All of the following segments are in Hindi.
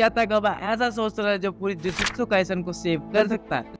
क्या ताकाबा ऐसा सोर्सर है जो पूरी जुजुत्सु काइसन को सेव कर सकता है?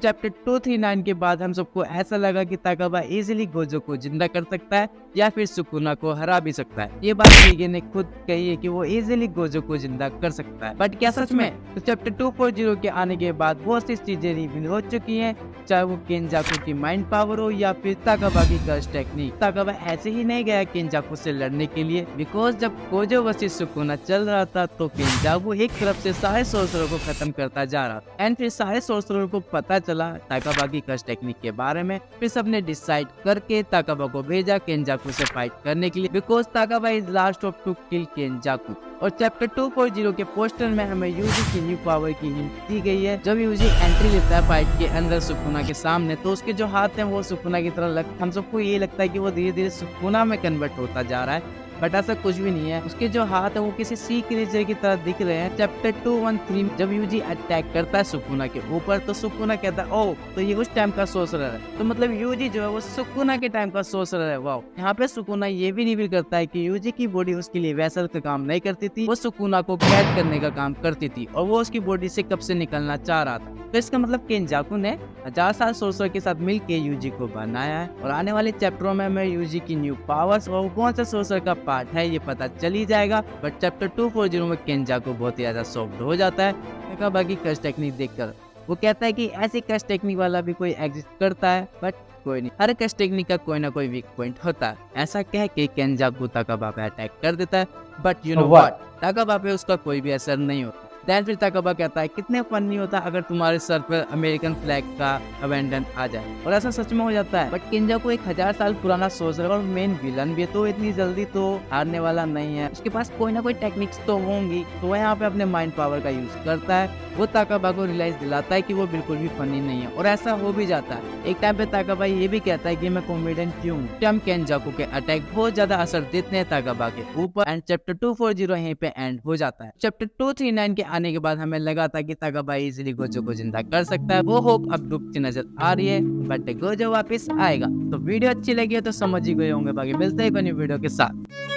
चैप्टर 239 के बाद हम सबको ऐसा लगा कि ताकाबा इजीली गोजो को जिंदा कर सकता है या फिर सुकुना को हरा भी सकता है। ये बात रीगे ने खुद कही है कि वो इजीली गोजो को जिंदा कर सकता है, बट क्या सच में? तो चैप्टर 240 के आने के बाद बहुत सी चीजें रिवील हो चुकी हैं, चाहे वो केंजाकू की माइंड पावर हो या फिर ताकाबा की कर्स टेक्निक। ताकाबा ऐसे ही नहीं गया केंजाकू से लड़ने के लिए, बिकॉज जब गोजो वर्सेस सुकुना चल रहा था तो केंजाकू एक तरफ से सारे सोर्सरों को खत्म करता जा रहा था एंड फिर सारे सोर्सरों को पता चला ताकाबा की कर्स टेक्निक के बारे में। फिर सबने डिसाइड करके ताकाबा को भेजा केंजाकू से फाइट करने के लिए, because Takaba is last of to kill Kenjaku. और चैप्टर 240 के पोस्टर में हमें यूजी की न्यू पावर की हिंट दी गई है। जब यूजी एंट्री लेता है फाइट के अंदर सुकुना के सामने, तो उसके जो हाथ हैं वो सुकुना की तरह हम सबको ये लगता है कि वो धीरे धीरे सुकुना में कन्वर्ट होता जा रहा है, बट ऐसा कुछ भी नहीं है। उसके जो हाथ है वो किसी सी क्रीचर की तरह दिख रहे हैं। चैप्टर 213 जब यूजी अटैक करता है सुकुना के ऊपर, तो सुकुना कहता है ओह, तो ये उस टाइम का सोर्सरर है। तो मतलब यूजी जो है वो सुकुना के टाइम का सोर्सरर है। वाओ। यहाँ पे सुकुना ये भी रिवील करता है कि यूजी की बॉडी उसके लिए वैसल का काम नहीं करती थी, वो सुकुना को कैद करने का काम करती थी और वो उसकी बॉडी से कब से निकलना चाह रहा था। तो इसका मतलब केंजाकू ने 1000 साल सोर्सर के साथ मिलके यूजी को बनाया है। और आने वाले चैप्टरों में हमें यूजी की न्यू पावर्स और कौन सा सोर्सर का पार्ट है ये पता चल ही जाएगा। बट चैप्टर 240 में केंजाकू बहुत ही ज्यादा सॉफ्ट हो जाता है ताकाबा की कर्स टेक्निक देखकर। वो कहता है कि ऐसी कर्स टेक्निक वाला भी कोई एग्जिस्ट करता है, बट कोई नहीं, हर कर्स टेक्निक का कोई ना कोई वीक पॉइंट होता है। ऐसा कह के केंजाकू ताकाबा पे अटैक कर देता है, बट यू नो व्हाट, ताकाबा पे उसका कोई भी असर नहीं होता। देन फिर ताकाबा कहता है कितने फन नहीं होता अगर तुम्हारे सर पर अमेरिकन फ्लैग का अबेंडन आ जाए, और ऐसा सच में हो जाता है। बट केंजाकू एक 1000 साल पुराना सोर्सर और मेन विलन भी, तो इतनी जल्दी तो हारने वाला नहीं है। उसके पास कोई ना कोई टेक्निक्स तो होंगी, तो वह यहाँ पे अपने माइंड पावर का यूज करता है। वो ताकाबा को रियलाइज दिलाता है कि वो बिल्कुल भी फनी नहीं है, और ऐसा हो भी जाता है। एक टाइम पे ताकाबा ये भी कहता है कि मैं कॉमेडियन क्यों हूँ। टाइम केंजाकू के अटैक बहुत ज्यादा असर देते हैं ताकाबा के ऊपर एंड चैप्टर 240 यहीं पे एंड हो जाता है। चैप्टर 239 के आने के बाद हमें लगा था कि ताकाबा इजीली गोजो को जिंदा कर सकता है। वो होप अब डूबती नजर आ रही है, बट गोजो वापस आएगा। तो वीडियो अच्छी लगी है तो समझ ही गए होंगे, बाकी मिलते हैं एक न्यू वीडियो के साथ।